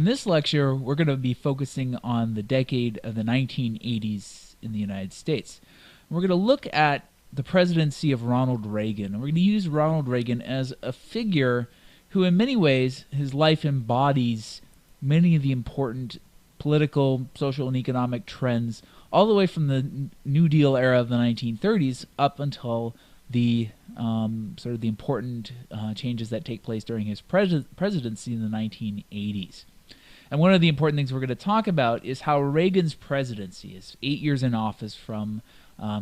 this lecture, we're going to be focusing on the decade of the 1980s in the United States. We're going to look at the presidency of Ronald Reagan, and we're going to use Ronald Reagan as a figure who, in many ways, his life embodies many of the important political, social, and economic trends all the way from the New Deal era of the 1930s up until the sort of the important changes that take place during his presidency in the 1980s. And one of the important things we're going to talk about is how Reagan's presidency, his 8 years in office from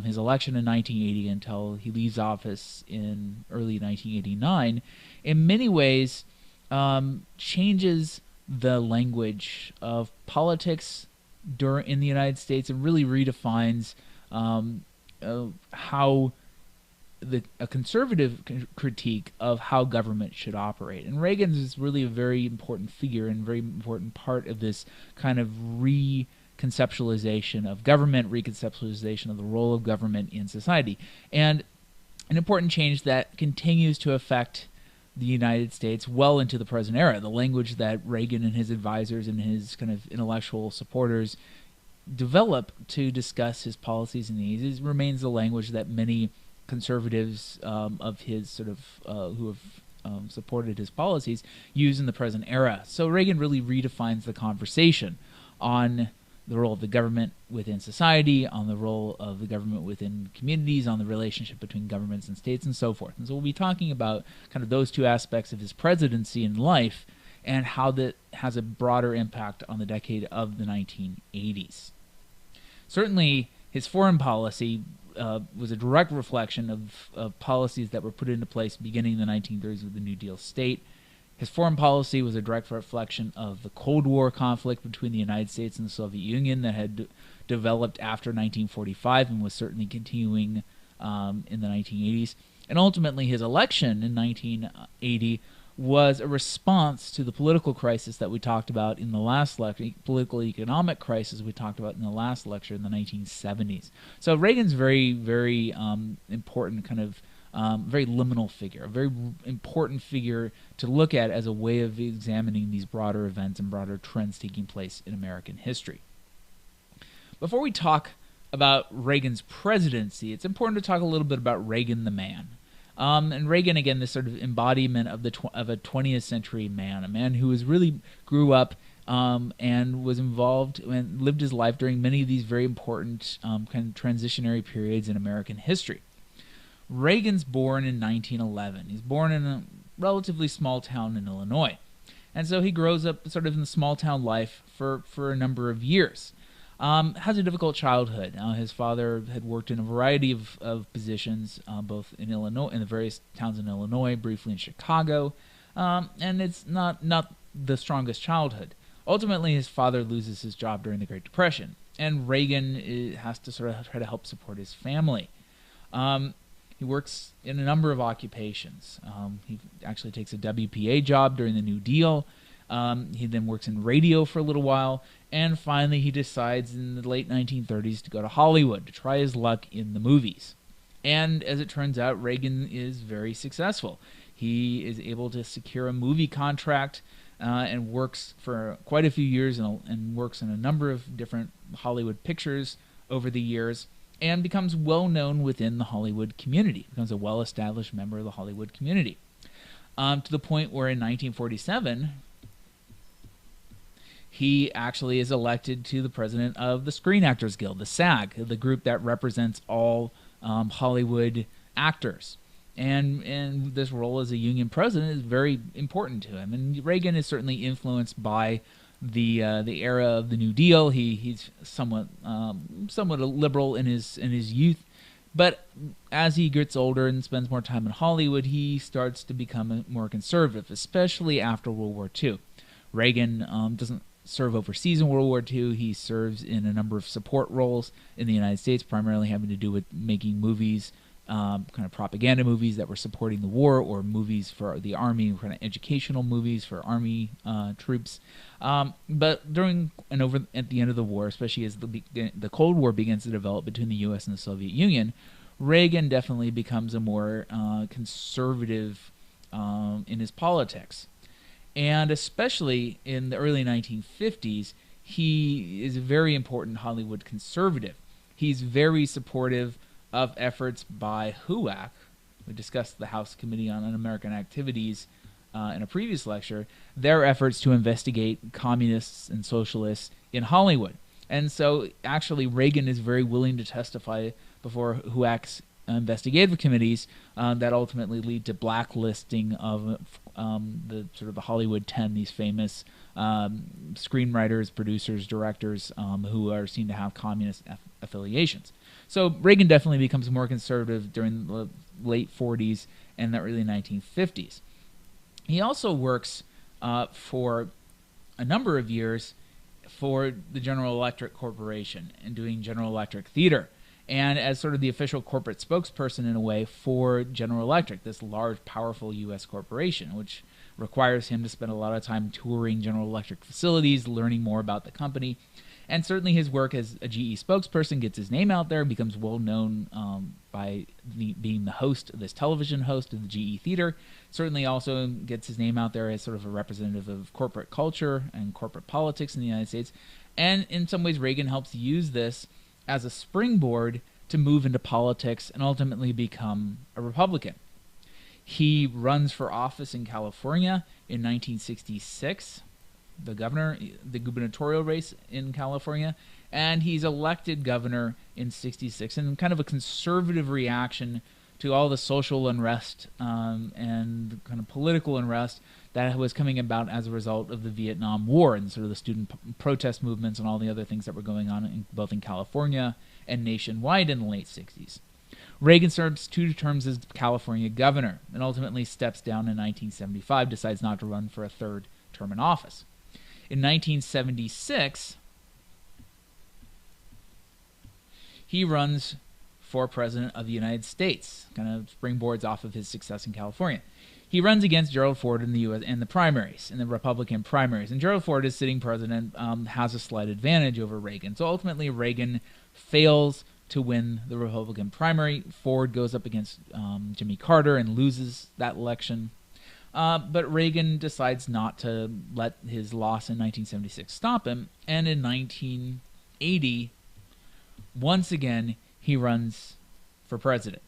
his election in 1980 until he leaves office in early 1989, in many ways changes the language of politics in the United States and really redefines how a conservative critique of how government should operate. And Reagan is really a very important figure and very important part of this kind of reconceptualization of government, reconceptualization of the role of government in society. And an important change that continues to affect the United States well into the present era. The language that Reagan and his advisors and his kind of intellectual supporters develop to discuss his policies in the 80s remains the language that many conservatives of his sort of who have supported his policies use in the present era. So Reagan really redefines the conversation on the role of the government within society, on the role of the government within communities, on the relationship between governments and states, and so forth. And so we'll be talking about kind of those two aspects of his presidency and life and how that has a broader impact on the decade of the 1980s. Certainly, his foreign policy was a direct reflection of policies that were put into place beginning in the 1930s with the New Deal state. His foreign policy was a direct reflection of the Cold War conflict between the United States and the Soviet Union that had developed after 1945 and was certainly continuing in the 1980s. And ultimately, his election in 1980 was a response to the political crisis that we talked about in the last lecture, political economic crisis we talked about in the last lecture in the 1970s. So Reagan's very, very important kind of very liminal figure, a very important figure to look at as a way of examining these broader events and broader trends taking place in American history. Before we talk about Reagan's presidency, it's important to talk a little bit about Reagan the man. And Reagan, again, this sort of embodiment of a 20th century man, a man who grew up and was involved and lived his life during many of these very important kind of transitionary periods in American history. Reagan's born in 1911. He's born in a relatively small town in Illinois. And so he grows up sort of in the small town life for a number of years. Has a difficult childhood. His father had worked in a variety of positions, both in Illinois, in the various towns in Illinois, briefly in Chicago, and it's not the strongest childhood. Ultimately, his father loses his job during the Great Depression, and Reagan has to sort of try to help support his family. He works in a number of occupations. He actually takes a WPA job during the New Deal. He then works in radio for a little while, and finally he decides in the late 1930s to go to Hollywood to try his luck in the movies. And as it turns out, Reagan is very successful. He is able to secure a movie contract and works for quite a few years and works in a number of different Hollywood pictures over the years and becomes well known within the Hollywood community, becomes a well-established member of the Hollywood community. To the point where in 1947, he actually is elected to the president of the Screen Actors Guild, the SAG, the group that represents all Hollywood actors. And this role as a union president is very important to him. And Reagan is certainly influenced by the era of the New Deal. He's somewhat a liberal in his youth, but as he gets older and spends more time in Hollywood, he starts to become more conservative, especially after World War II. Reagan doesn't serve overseas in World War II. He serves in a number of support roles in the United States, primarily having to do with making movies, kind of propaganda movies that were supporting the war, or movies for the Army, kind of educational movies for Army troops. But during and over at the end of the war, especially as the Cold War begins to develop between the U.S. and the Soviet Union, Reagan definitely becomes a more conservative in his politics. And especially in the early 1950s, he is a very important Hollywood conservative. He's very supportive of efforts by HUAC. We discussed the House Committee on Un-American Activities in a previous lecture, their efforts to investigate communists and socialists in Hollywood. And so actually Reagan is very willing to testify before HUAC's investigative committees that ultimately lead to blacklisting of the sort of the Hollywood 10, these famous screenwriters, producers, directors who are seen to have communist affiliations. So Reagan definitely becomes more conservative during the late 40s and the early 1950s. He also works for a number of years for the General Electric Corporation and doing General Electric theater, and as sort of the official corporate spokesperson in a way for General Electric, this large, powerful U.S. corporation, which requires him to spend a lot of time touring General Electric facilities, learning more about the company. And certainly his work as a GE spokesperson gets his name out there, becomes well known by being the host, this television host of the GE Theater. Certainly also gets his name out there as sort of a representative of corporate culture and corporate politics in the United States. And in some ways, Reagan helps use this as a springboard to move into politics and ultimately become a Republican. He runs for office in California in 1966. The gubernatorial race in California, and he's elected governor in 66, and kind of a conservative reaction to all the social unrest and kind of political unrest that was coming about as a result of the Vietnam War and sort of the student protest movements and all the other things that were going on both in California and nationwide in the late 60s. Reagan serves 2 terms as California governor and ultimately steps down in 1975, decides not to run for a 3rd term in office. In 1976, he runs for president of the United States, kind of springboards off of his success in California. He runs against Gerald Ford in the U.S. in the primaries, in the Republican primaries, and Gerald Ford, as sitting president, has a slight advantage over Reagan. So ultimately, Reagan fails to win the Republican primary. Ford goes up against Jimmy Carter and loses that election. But Reagan decides not to let his loss in 1976 stop him, and in 1980, once again, he runs for president.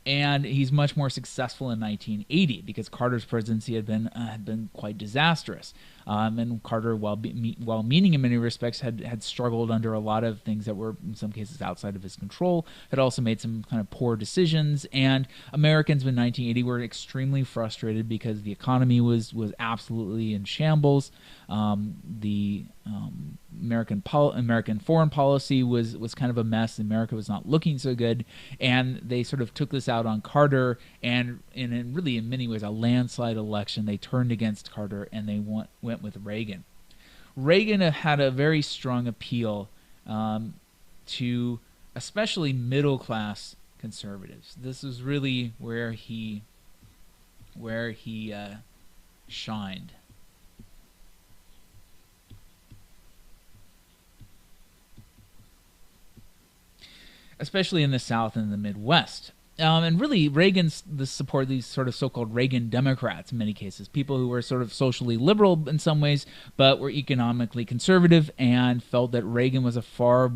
And he's much more successful in 1980 because Carter's presidency had been quite disastrous. And Carter, while meaning in many respects, had struggled under a lot of things that were in some cases outside of his control, had also made some kind of poor decisions. And Americans in 1980 were extremely frustrated because the economy was absolutely in shambles. The American foreign policy was kind of a mess. America was not looking so good, and they sort of took this out on Carter, and really in many ways a landslide election. They turned against Carter and they went with Reagan. Reagan had a very strong appeal to especially middle-class conservatives. This is really where he shined. Especially in the South and the Midwest. And really, Reagan's support these sort of so-called Reagan Democrats in many cases, people who were sort of socially liberal in some ways, but were economically conservative and felt that Reagan was a far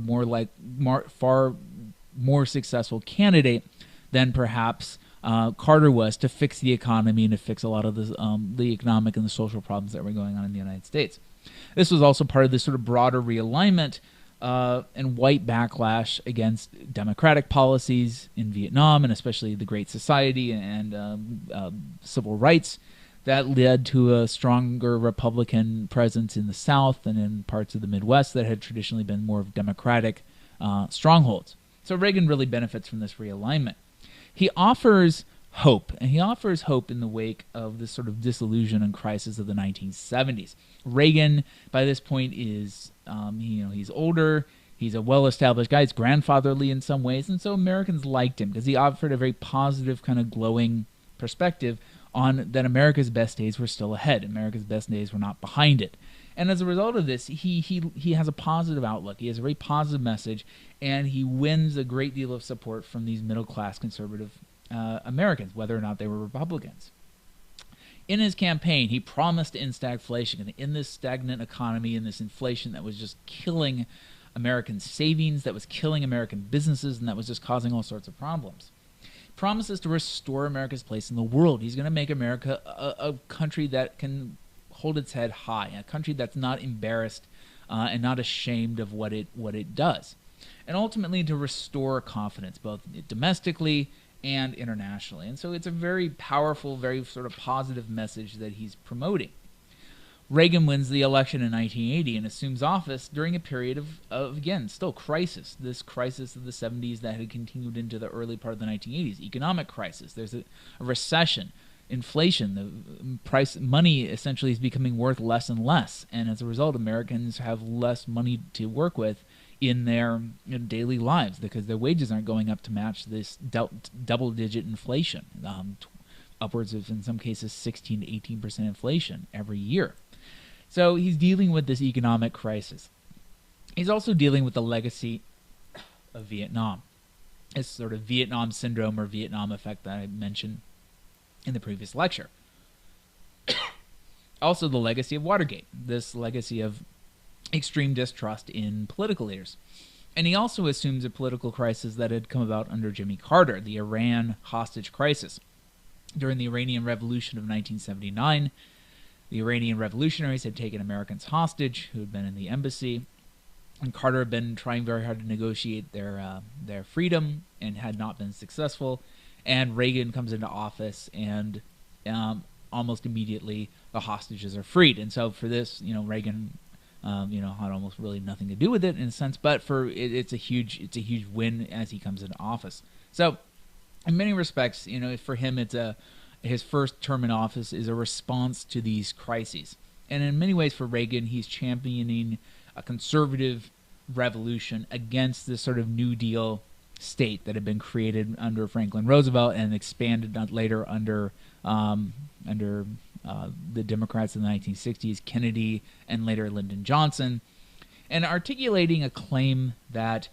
more successful candidate than perhaps Carter was to fix the economy and to fix a lot of the economic and the social problems that were going on in the United States. This was also part of this sort of broader realignment and white backlash against democratic policies in Vietnam, and especially the Great Society and civil rights that led to a stronger Republican presence in the South and in parts of the Midwest that had traditionally been more of democratic strongholds. So Reagan really benefits from this realignment. He offers hope, and he offers hope in the wake of this sort of disillusion and crisis of the 1970s. Reagan, by this point, is he's older, he's a well-established guy, he's grandfatherly in some ways, and so Americans liked him because he offered a very positive, kind of glowing perspective on that America's best days were still ahead. America's best days were not behind it. And as a result of this, he has a positive outlook. He has a very positive message, and he wins a great deal of support from these middle-class conservative Americans, whether or not they were Republicans. In his campaign, he promised to end stagflation, and in this stagnant economy, in this inflation that was just killing American savings, that was killing American businesses, and that was just causing all sorts of problems. Promises to restore America's place in the world. He's going to make America a country that can hold its head high, a country that's not embarrassed and not ashamed of what it does, and ultimately to restore confidence both domestically and internationally. And so it's a very powerful, very sort of positive message that he's promoting. Reagan wins the election in 1980 and assumes office during a period of again, still crisis. This crisis of the 70s that had continued into the early part of the 1980s. Economic crisis. There's a recession. Inflation. The money essentially is becoming worth less and less. And as a result, Americans have less money to work with in their daily lives because their wages aren't going up to match this double-digit inflation. Upwards of, in some cases, 16 to 18% inflation every year. So he's dealing with this economic crisis. He's also dealing with the legacy of Vietnam. This sort of Vietnam syndrome or Vietnam effect that I mentioned in the previous lecture. Also the legacy of Watergate, this legacy of extreme distrust in political leaders. And he also assumes a political crisis that had come about under Jimmy Carter, the Iran hostage crisis. During the Iranian Revolution of 1979, the Iranian revolutionaries had taken Americans hostage who had been in the embassy, and Carter had been trying very hard to negotiate their freedom and had not been successful. And Reagan comes into office, and almost immediately the hostages are freed. And so for this, Reagan, had almost really nothing to do with it in a sense, but it's a huge win as he comes into office. So in many respects, for him, his first term in office is a response to these crises. And in many ways for Reagan, he's championing a conservative revolution against this sort of New Deal state that had been created under Franklin Roosevelt and expanded later under the Democrats in the 1960s, Kennedy, and later Lyndon Johnson, and articulating a claim that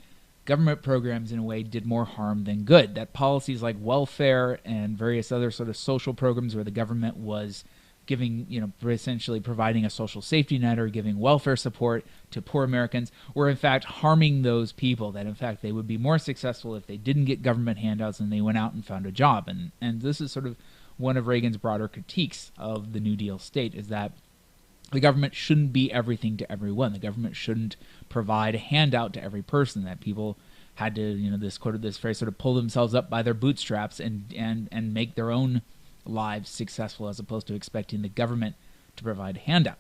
government programs in a way did more harm than good, that policies like welfare and various other sort of social programs where the government was giving, essentially providing a social safety net or giving welfare support to poor Americans were in fact harming those people, that in fact they would be more successful if they didn't get government handouts and they went out and found a job. And this is sort of one of Reagan's broader critiques of the New Deal state, is that the government shouldn't be everything to everyone. The government shouldn't provide a handout to every person, that people had to, this phrase, sort of pull themselves up by their bootstraps and make their own lives successful as opposed to expecting the government to provide a handout.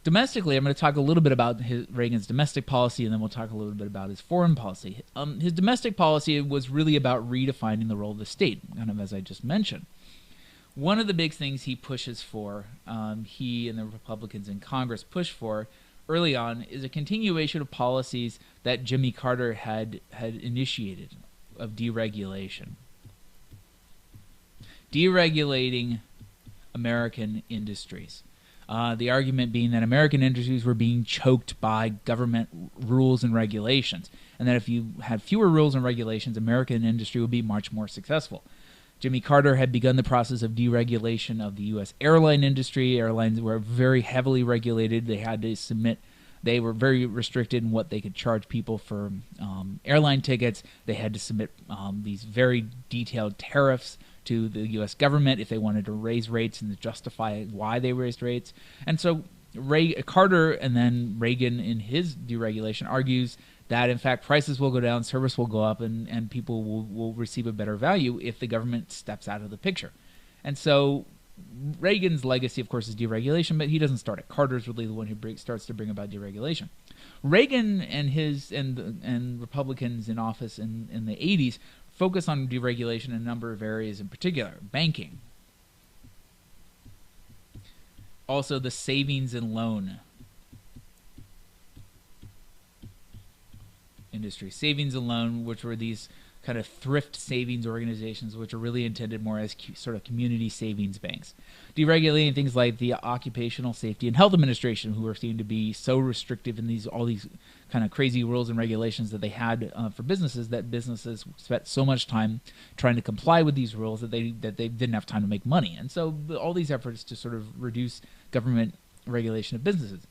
Domestically, I'm going to talk a little bit about Reagan's domestic policy, and then we'll talk a little bit about his foreign policy. His domestic policy was really about redefining the role of the state, kind of as I just mentioned. One of the big things he pushes for, he and the Republicans in Congress push for early on, is a continuation of policies that Jimmy Carter had initiated of deregulation. Deregulating American industries. The argument being that American industries were being choked by government rules and regulations, and that if you had fewer rules and regulations, American industry would be much more successful. Jimmy Carter had begun the process of deregulation of the U.S. airline industry. Airlines were very heavily regulated. They were very restricted in what they could charge people for airline tickets. They had to submit these very detailed tariffs to the U.S. government if they wanted to raise rates and to justify why they raised rates. And so Carter and then Reagan in his deregulation argues that in fact prices will go down, service will go up, and people will receive a better value if the government steps out of the picture. And so Reagan's legacy, of course, is deregulation, but he doesn't start it. Carter's really the one who starts to bring about deregulation. Reagan and Republicans in office in the 80s focus on deregulation in a number of areas, in particular banking, also the savings and loan industry. Savings and loan, which were these kind of thrift savings organizations, which are really intended more as sort of community savings banks. Deregulating things like the Occupational Safety and Health Administration, who are seen to be so restrictive in all these kind of crazy rules and regulations that they had for businesses, that businesses spent so much time trying to comply with these rules that they didn't have time to make money. And so all these efforts to sort of reduce government regulation of businesses.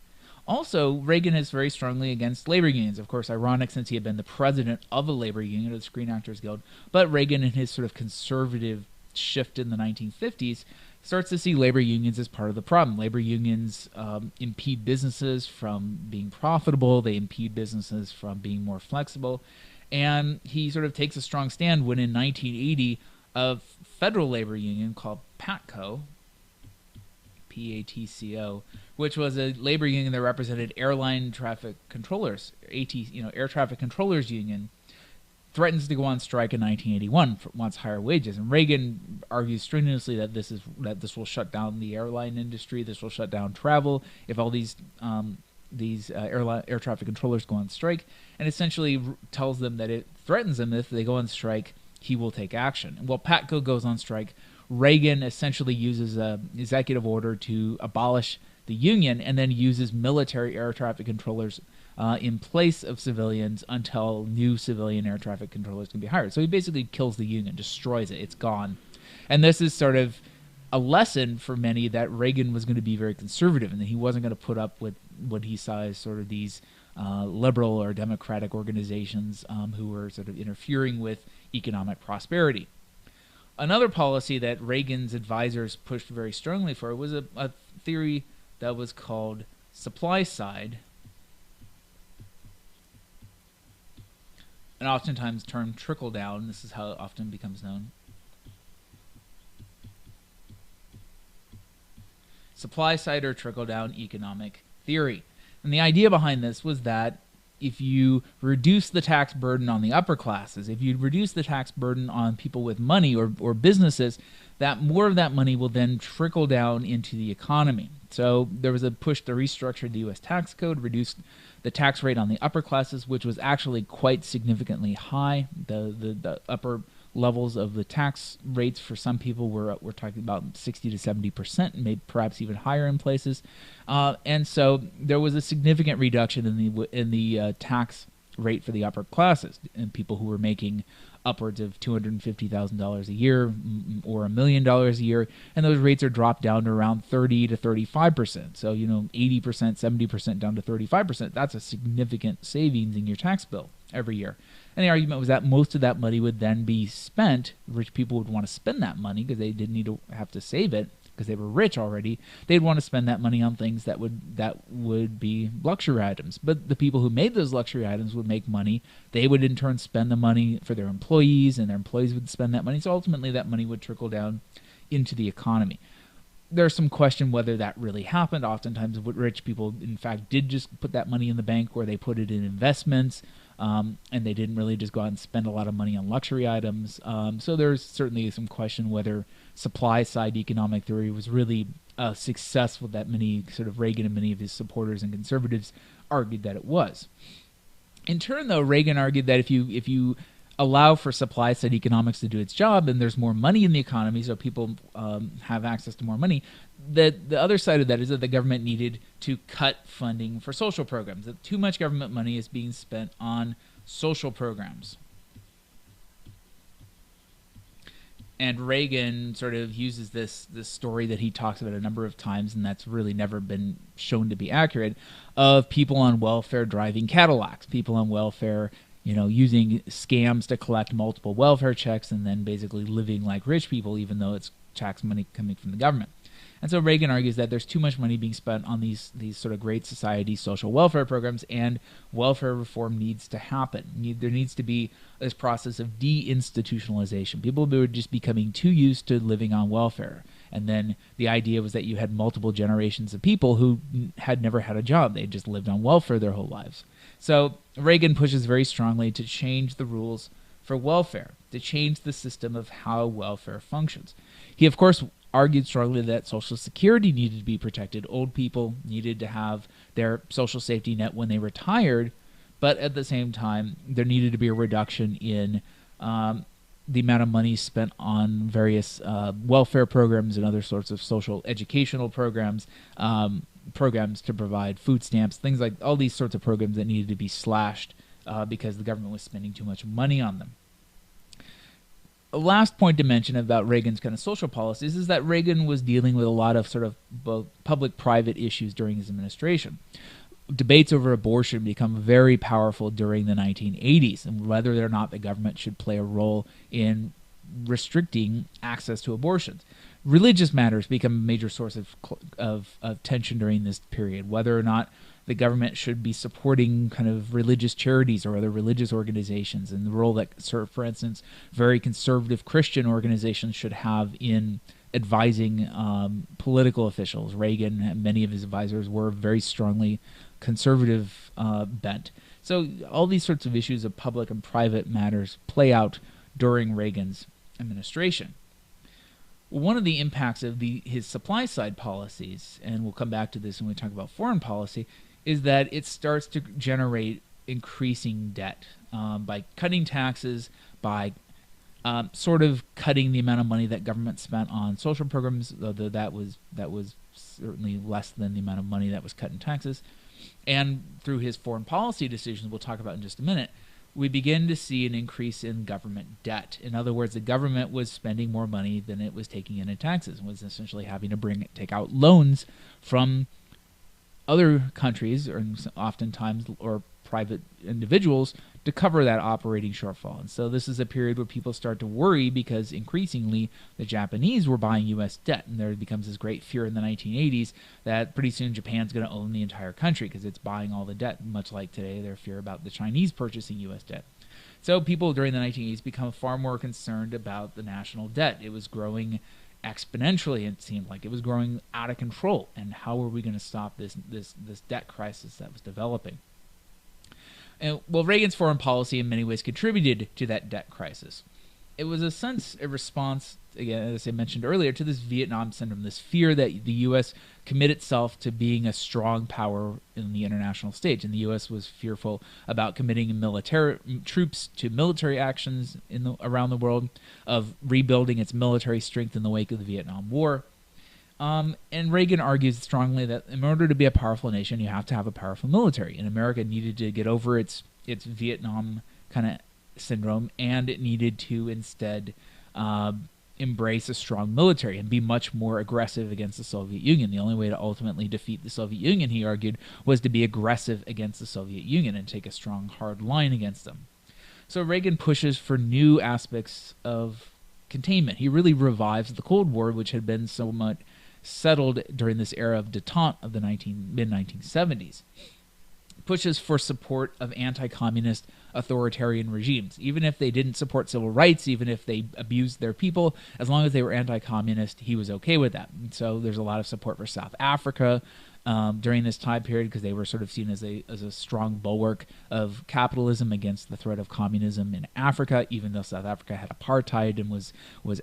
Also, Reagan is very strongly against labor unions. Of course, ironic since he had been the president of a labor union, of the Screen Actors Guild. But Reagan, in his sort of conservative shift in the 1950s, starts to see labor unions as part of the problem. Labor unions impede businesses from being profitable. They impede businesses from being more flexible. And he sort of takes a strong stand when in 1980, a federal labor union called PATCO, PATCO, which was a labor union that represented airline traffic controllers, air traffic controllers union, threatens to go on strike in 1981, wants higher wages. And Reagan argues strenuously that this will shut down the airline industry, this will shut down travel if all these air traffic controllers go on strike, and essentially tells them that it threatens them that if they go on strike, he will take action. And while PATCO goes on strike, Reagan essentially uses an executive order to abolish the union and then uses military air traffic controllers in place of civilians until new civilian air traffic controllers can be hired. So he basically kills the union, destroys it. It's gone. And this is sort of a lesson for many that Reagan was going to be very conservative and that he wasn't going to put up with what he saw as sort of these liberal or democratic organizations who were sort of interfering with economic prosperity. Another policy that Reagan's advisors pushed very strongly for was a theory that was called supply side, and oftentimes termed trickle down. This is how it often becomes known. Supply side or trickle down economic theory. And the idea behind this was that if you reduce the tax burden on the upper classes, if you reduce the tax burden on people with money or businesses, that more of that money will then trickle down into the economy. So there was a push to restructure the U.S. tax code, reduce the tax rate on the upper classes, which was actually quite significantly high. The upper levels of the tax rates for some people we're talking about 60 to 70%, maybe perhaps even higher in places. And so there was a significant reduction in the tax rate for the upper classes and people who were making upwards of $250,000 a year or $1 million a year, and those rates are dropped down to around 30 to 35%. So 80%, 70% down to 35%. That's a significant savings in your tax bill every year. And the argument was that most of that money would then be spent. Rich people would want to spend that money because they didn't need to have to save it because they were rich already. They'd want to spend that money on things that would be luxury items. But the people who made those luxury items would make money. They would in turn spend the money for their employees, and their employees would spend that money. So ultimately that money would trickle down into the economy. There's some question whether that really happened. Oftentimes rich people, in fact, did just put that money in the bank or they put it in investments. And they didn't really just go out and spend a lot of money on luxury items. So there's certainly some question whether supply-side economic theory was really successful that many sort of Reagan and many of his supporters and conservatives argued that it was. In turn, though, Reagan argued that if you allow for supply-side economics to do its job and there's more money in the economy, so people have access to more money, that the other side of that is that the government needed to cut funding for social programs, that too much government money is being spent on social programs. And Reagan sort of uses this story that he talks about a number of times, and that's really never been shown to be accurate, of people on welfare driving Cadillacs, people on welfare using scams to collect multiple welfare checks and then basically living like rich people, even though it's tax money coming from the government. And so Reagan argues that there's too much money being spent on these sort of great society social welfare programs, and welfare reform needs to happen. There needs to be this process of deinstitutionalization. People were just becoming too used to living on welfare. And then the idea was that you had multiple generations of people who had never had a job. They just lived on welfare their whole lives. So Reagan pushes very strongly to change the rules for welfare, to change the system of how welfare functions. He, of course, argued strongly that Social Security needed to be protected. Old people needed to have their social safety net when they retired, but at the same time, there needed to be a reduction in the amount of money spent on various welfare programs and other sorts of social educational programs, programs to provide food stamps, things like all these sorts of programs that needed to be slashed because the government was spending too much money on them. A last point to mention about Reagan's kind of social policies is that Reagan was dealing with a lot of sort of both public-private issues during his administration. Debates over abortion become very powerful during the 1980s, and whether or not the government should play a role in restricting access to abortions. Religious matters become a major source of tension during this period, whether or not the government should be supporting kind of religious charities or other religious organizations, and the role that, for instance, very conservative Christian organizations should have in advising political officials. Reagan and many of his advisors were very strongly conservative bent. So all these sorts of issues of public and private matters play out during Reagan's administration. One of the impacts of his supply side policies, and we'll come back to this when we talk about foreign policy, is that it starts to generate increasing debt by cutting taxes, by sort of cutting the amount of money that government spent on social programs, although that was certainly less than the amount of money that was cut in taxes. And through his foreign policy decisions, we'll talk about in just a minute, we begin to see an increase in government debt. In other words, the government was spending more money than it was taking in taxes, and was essentially having to take out loans from other countries, or oftentimes, or private individuals, to cover that operating shortfall. And so this is a period where people start to worry because increasingly the Japanese were buying U.S. debt, and there becomes this great fear in the 1980s that pretty soon Japan's going to own the entire country because it's buying all the debt, much like today their fear about the Chinese purchasing U.S. debt. So people during the 1980s become far more concerned about the national debt. It was growing exponentially. It seemed like it was growing out of control, and how were we going to stop this debt crisis that was developing? And, well, Reagan's foreign policy in many ways contributed to that debt crisis. It was a response, again, as I mentioned earlier, to this Vietnam syndrome, this fear that the U.S. commit itself to being a strong power in the international stage. And the U.S. was fearful about committing troops to military actions around the world, of rebuilding its military strength in the wake of the Vietnam War. And Reagan argues strongly that in order to be a powerful nation, you have to have a powerful military. And America needed to get over its Vietnam kind of syndrome, and it needed to instead embrace a strong military and be much more aggressive against the Soviet Union. The only way to ultimately defeat the Soviet Union, he argued, was to be aggressive against the Soviet Union and take a strong, hard line against them. So Reagan pushes for new aspects of containment. He really revives the Cold War, which had been somewhat settled during this era of detente of the mid-1970s. Pushes for support of anti-communist authoritarian regimes, even if they didn't support civil rights, even if they abused their people, as long as they were anti-communist, he was okay with that. And so there's a lot of support for South Africa during this time period, because they were sort of seen as a strong bulwark of capitalism against the threat of communism in Africa, even though South Africa had apartheid and was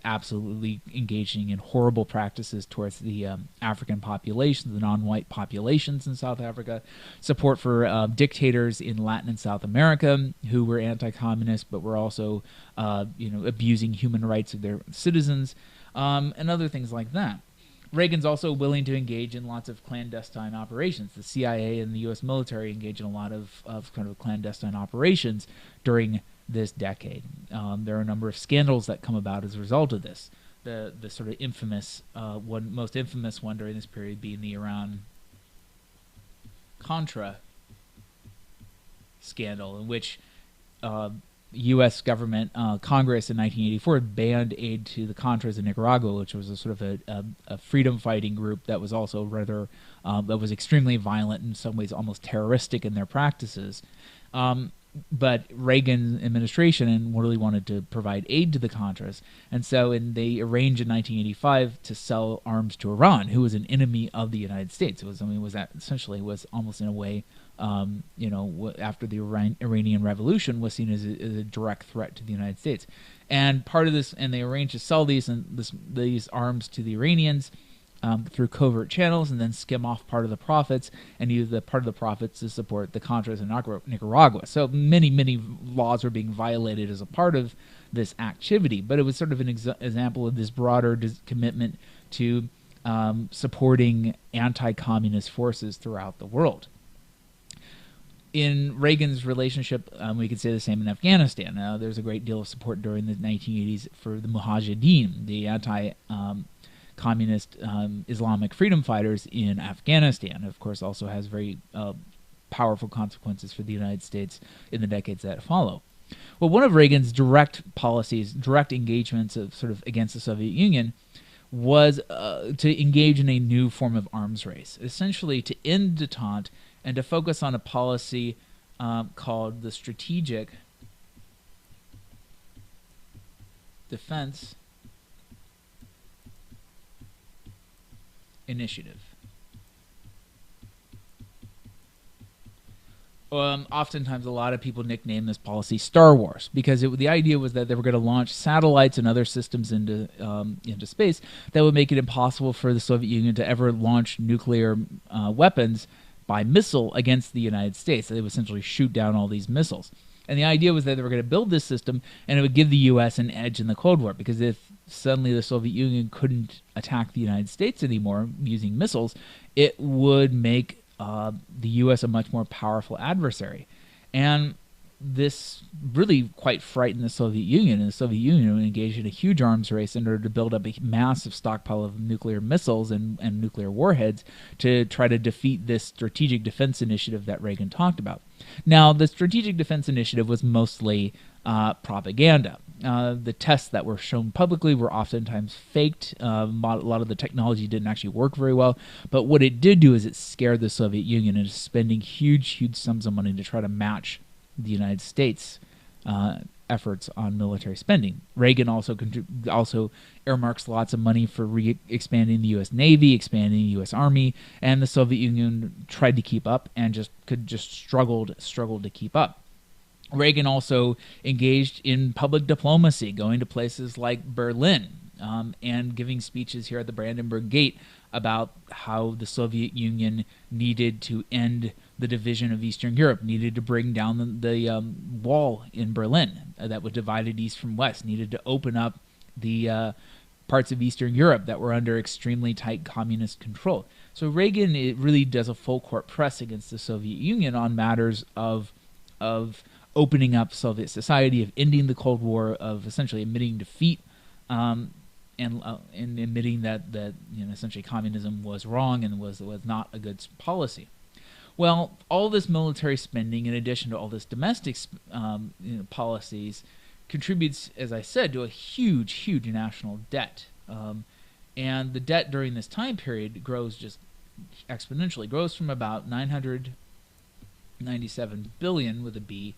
absolutely engaging in horrible practices towards the African population, the non-white populations in South Africa. Support for dictators in Latin and South America who were anti-communist but were also abusing human rights of their citizens, and other things like that. Reagan's also willing to engage in lots of clandestine operations. The CIA and the U.S. military engage in a lot of kind of clandestine operations during this decade. There are a number of scandals that come about as a result of this. The sort of infamous most infamous one during this period being the Iran-Contra Scandal, in which U.S. government, Congress in 1984 banned aid to the Contras in Nicaragua, which was a sort of a freedom-fighting group that was also rather, that was extremely violent, in some ways almost terroristic in their practices. But Reagan administration really wanted to provide aid to the Contras, and so they arranged in 1985 to sell arms to Iran, who was an enemy of the United States. It was almost in a way, after the Iranian Revolution, was seen as a direct threat to the United States. And part of this, and they arranged to sell these arms to the Iranians, through covert channels and then skim off part of the profits and use the part of the profits to support the Contras in Nicaragua. So many laws were being violated as a part of this activity, but it was sort of an example of this broader commitment to supporting anti-communist forces throughout the world. In Reagan's relationship, we could say the same in Afghanistan. There's a great deal of support during the 1980s for the Mujahideen, the anti-communist Islamic freedom fighters in Afghanistan. Of course, also has very powerful consequences for the United States in the decades that follow. Well, one of Reagan's direct policies, direct engagements of sort of against the Soviet Union, was to engage in a new form of arms race, essentially to end détente and to focus on a policy called the Strategic Defense Initiative. Oftentimes, a lot of people nickname this policy Star Wars because the idea was that they were going to launch satellites and other systems into space that would make it impossible for the Soviet Union to ever launch nuclear weapons by missile against the United States. So they would essentially shoot down all these missiles. And the idea was that they were going to build this system and it would give the U.S. an edge in the Cold War, because if suddenly the Soviet Union couldn't attack the United States anymore using missiles, it would make the U.S. a much more powerful adversary. And this really quite frightened the Soviet Union, and the Soviet Union engaged in a huge arms race in order to build up a massive stockpile of nuclear missiles and nuclear warheads to try to defeat this strategic defense initiative that Reagan talked about. Now, the strategic defense initiative was mostly propaganda. The tests that were shown publicly were oftentimes faked. A lot of the technology didn't actually work very well. But what it did do is it scared the Soviet Union into spending huge sums of money to try to match the United States' efforts on military spending. Reagan also earmarks lots of money for expanding the U.S. Navy, expanding the U.S. Army, and the Soviet Union tried to keep up and struggled to keep up. Reagan also engaged in public diplomacy, going to places like Berlin and giving speeches here at the Brandenburg Gate about how the Soviet Union needed to end the division of Eastern Europe, needed to bring down the wall in Berlin that was divided east from west, needed to open up the parts of Eastern Europe that were under extremely tight communist control. So Reagan really does a full court press against the Soviet Union on matters of opening up Soviet society, of ending the Cold War, of essentially admitting defeat, and admitting that essentially communism was wrong and was not a good policy. Well, all this military spending, in addition to all this domestic policies, contributes, as I said, to a huge national debt. And the debt during this time period grows just exponentially. Grows from about $997 billion with a B,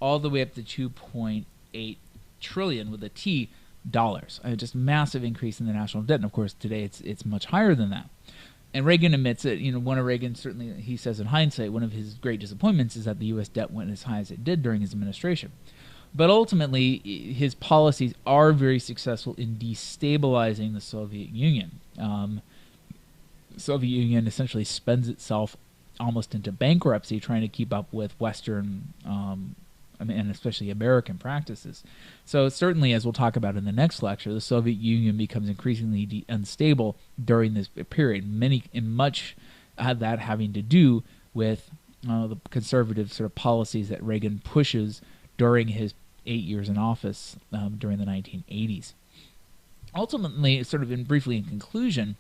all the way up to 2.8 trillion with a T dollars. Just massive increase in the national debt. And of course, today it's much higher than that. And Reagan admits it. One of Reagan, certainly, he says in hindsight, one of his great disappointments is that the U.S. debt went as high as it did during his administration. But ultimately, his policies are very successful in destabilizing the Soviet Union. The Soviet Union essentially spends itself almost into bankruptcy trying to keep up with Western and especially American practices. So certainly, as we'll talk about in the next lecture, the Soviet Union becomes increasingly unstable during this period. Much of that having to do with the conservative sort of policies that Reagan pushes during his 8 years in office during the 1980s. Ultimately, sort of briefly in conclusion,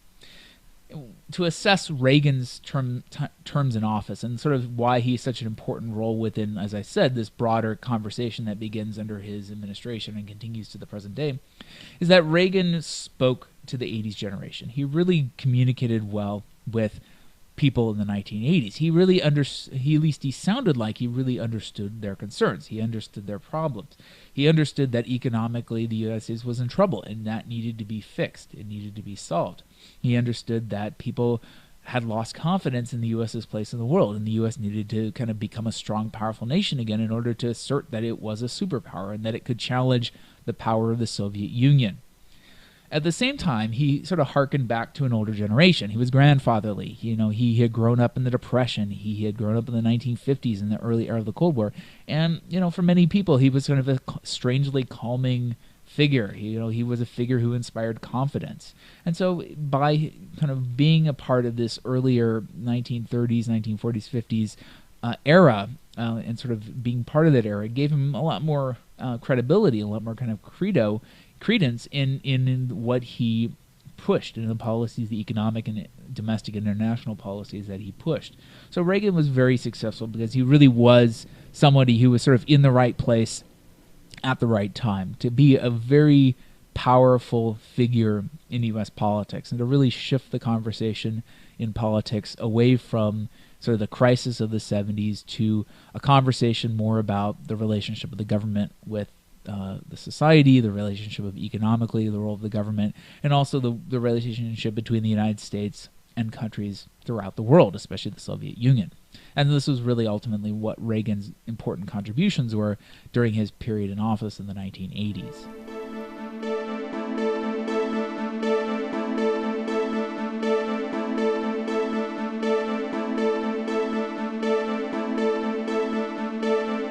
to assess Reagan's terms in office and sort of why he's such an important role within, as I said, this broader conversation that begins under his administration and continues to the present day, is that Reagan spoke to the 80s generation. He really communicated well with people in the 1980s. He really at least he sounded like he really understood their concerns. He understood their problems. He understood that economically the United States was in trouble and that needed to be fixed. It needed to be solved. He understood that people had lost confidence in the U.S.'s place in the world, and the U.S. needed to kind of become a strong, powerful nation again in order to assert that it was a superpower and that it could challenge the power of the Soviet Union. At the same time, he sort of harkened back to an older generation. He was grandfatherly. He had grown up in the Depression. He had grown up in the 1950s, in the early era of the Cold War. And, for many people, he was sort of a strangely calming figure. He was a figure who inspired confidence. And so by kind of being a part of this earlier 1930s, 1940s, 50s era, and sort of being part of that era, gave him a lot more credibility, a lot more kind of credence in what he pushed, in the policies, the economic and domestic and international policies that he pushed. So Reagan was very successful because he really was somebody who was sort of in the right place at the right time to be a very powerful figure in U.S. politics and to really shift the conversation in politics away from sort of the crisis of the 70s to a conversation more about the relationship of the government with the society, the relationship of economically, the role of the government, and also the relationship between the United States and countries throughout the world, especially the Soviet Union. And this was really ultimately what Reagan's important contributions were during his period in office in the 1980s.